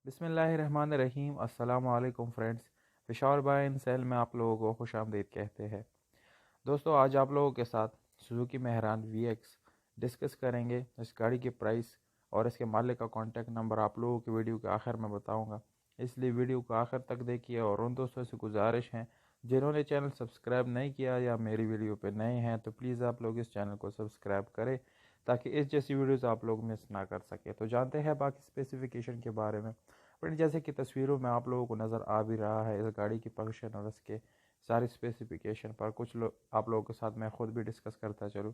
बिस्मिल्लाहिर्रहमानिर्रहीम। अस्सलाम वालेकुम फ्रेंड्स। पेशावर बाय इन सेल में आप लोगों को खुशामदीद कहते हैं। दोस्तों, आज आप लोगों के साथ सुजुकी मेहरान VX डिस्कस करेंगे। इस गाड़ी की प्राइस और इसके मालिक का कॉन्टैक्ट नंबर आप लोगों की वीडियो के आखिर में बताऊंगा, इसलिए वीडियो को आखिर तक देखिए। और उन दोस्तों से गुजारिश है जिन्होंने चैनल सब्सक्राइब नहीं किया या मेरी वीडियो पे नए हैं तो प्लीज़ आप लोग इस चैनल को सब्सक्राइब करें ताकि इस जैसी वीडियोस आप लोग मिस ना कर सके। तो जानते हैं बाकी स्पेसिफिकेशन के बारे में। फ्रेंड, जैसे कि तस्वीरों में आप लोगों को नज़र आ भी रहा है, इस गाड़ी की फंक्शन और इसके सारी स्पेसिफिकेशन पर कुछ लोग आप लोगों के साथ मैं ख़ुद भी डिस्कस करता चलूँ।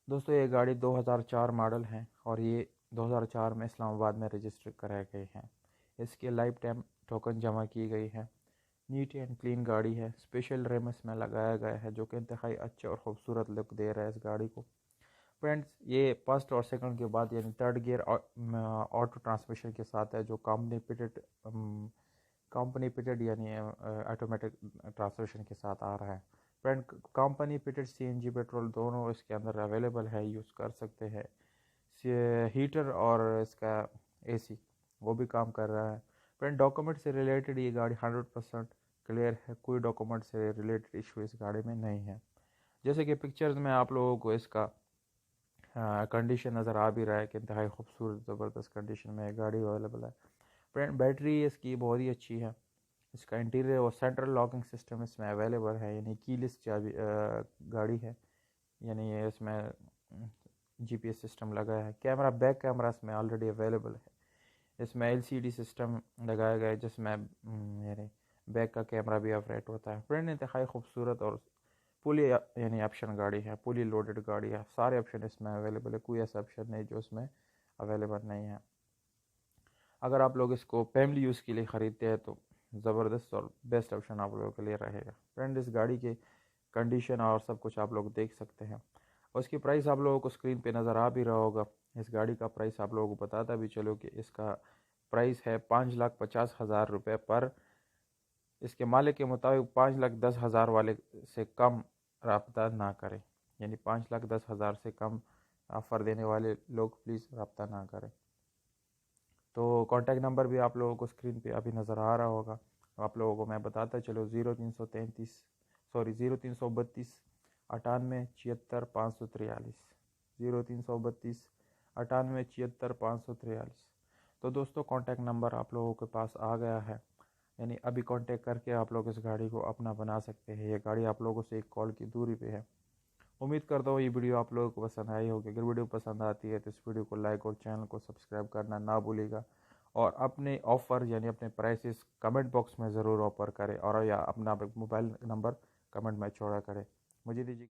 दोस्तों, ये गाड़ी 2004 मॉडल है और ये 2004 में इस्लामाबाद में रजिस्टर कराए गए हैं। इसके लाइफ टाइम टोकन जमा की गई है। नीट एंड क्लीन गाड़ी है। स्पेशल रिम इसमें लगाया गया है जो कि इंतहाई अच्छे और ख़ूबसूरत लुक दे रहा है इस गाड़ी को। फ्रेंड्स, ये फर्स्ट और सेकंड के बाद यानी थर्ड गियर ऑटो ट्रांसमिशन के साथ है जो कंपनी पिटेड यानी ऑटोमेटिक ट्रांसमिशन के साथ आ रहा है। Friend, company pitted CNG petrol दोनों इसके अंदर अवेलेबल है, यूज़ कर सकते हैं। हीटर और इसका AC वो भी काम कर रहा है। फ्रेंड, डॉक्यूमेंट से रिलेटेड ये गाड़ी 100% क्लियर है। कोई डॉक्यूमेंट से रिलेटेड इशू इस गाड़ी में नहीं है। जैसे कि पिक्चर्स में आप लोगों को इसका कंडीशन नज़र आ भी रहा है कि इंतहाई खूबसूरत ज़बरदस्त कंडीशन में गाड़ी अवेलेबल है। फ्रेंड, बैटरी इसकी बहुत ही अच्छी है। इसका इंटीरियर और सेंट्रल लॉकिंग सिस्टम इसमें अवेलेबल है, यानी कीलेस चाबी गाड़ी है, यानी इसमें GPS सिस्टम लगा है। कैमरा, बैक कैमरा इसमें ऑलरेडी अवेलेबल है। इसमें LCD सिस्टम लगाया गया है जिसमें यानी बैक का कैमरा भी ऑपरेट होता है। फ्रेंड, इंतहाई खूबसूरत और पुली यानी ऑप्शन गाड़ी है, पुली लोडेड गाड़ी है। सारे ऑप्शन इसमें अवेलेबल है, कोई ऐसा ऑप्शन नहीं जो इसमें अवेलेबल नहीं है। अगर आप लोग इसको फैमिली यूज़ के लिए ख़रीदते हैं तो ज़बरदस्त और बेस्ट ऑप्शन आप लोगों के लिए रहेगा। फ्रेंड, इस गाड़ी के कंडीशन और सब कुछ आप लोग देख सकते हैं और इसकी प्राइस आप लोगों को स्क्रीन पे नज़र आ भी रहा होगा। इस गाड़ी का प्राइस आप लोगों को बताता भी चलो कि इसका प्राइस है 5,50,000 रुपये पर। इसके मालिक के मुताबिक 5,10,000 वाले से कम रब्ता ना करें, यानी 5,10,000 से कम ऑफ़र देने वाले लोग प्लीज़ रब्ता ना करें। तो कॉन्टैक्ट नंबर भी आप लोगों को स्क्रीन पे अभी नज़र आ रहा होगा। आप लोगों को मैं बताता चलो 0332 98 76 543 0332 98 76 543। तो दोस्तों, कॉन्टैक्ट नंबर आप लोगों के पास आ गया है, यानी अभी कांटेक्ट करके आप लोग इस गाड़ी को अपना बना सकते हैं। ये गाड़ी आप लोगों से एक कॉल की दूरी पे है। उम्मीद करता हूँ ये वीडियो आप लोगों को पसंद आई होगी। अगर वीडियो पसंद आती है तो इस वीडियो को लाइक और चैनल को सब्सक्राइब करना ना भूलिएगा और अपने ऑफ़र यानी अपने प्राइसेस कमेंट बॉक्स में ज़रूर ऑफर करें और या अपना मोबाइल नंबर कमेंट में छोड़ा करें। मुझे दीजिए।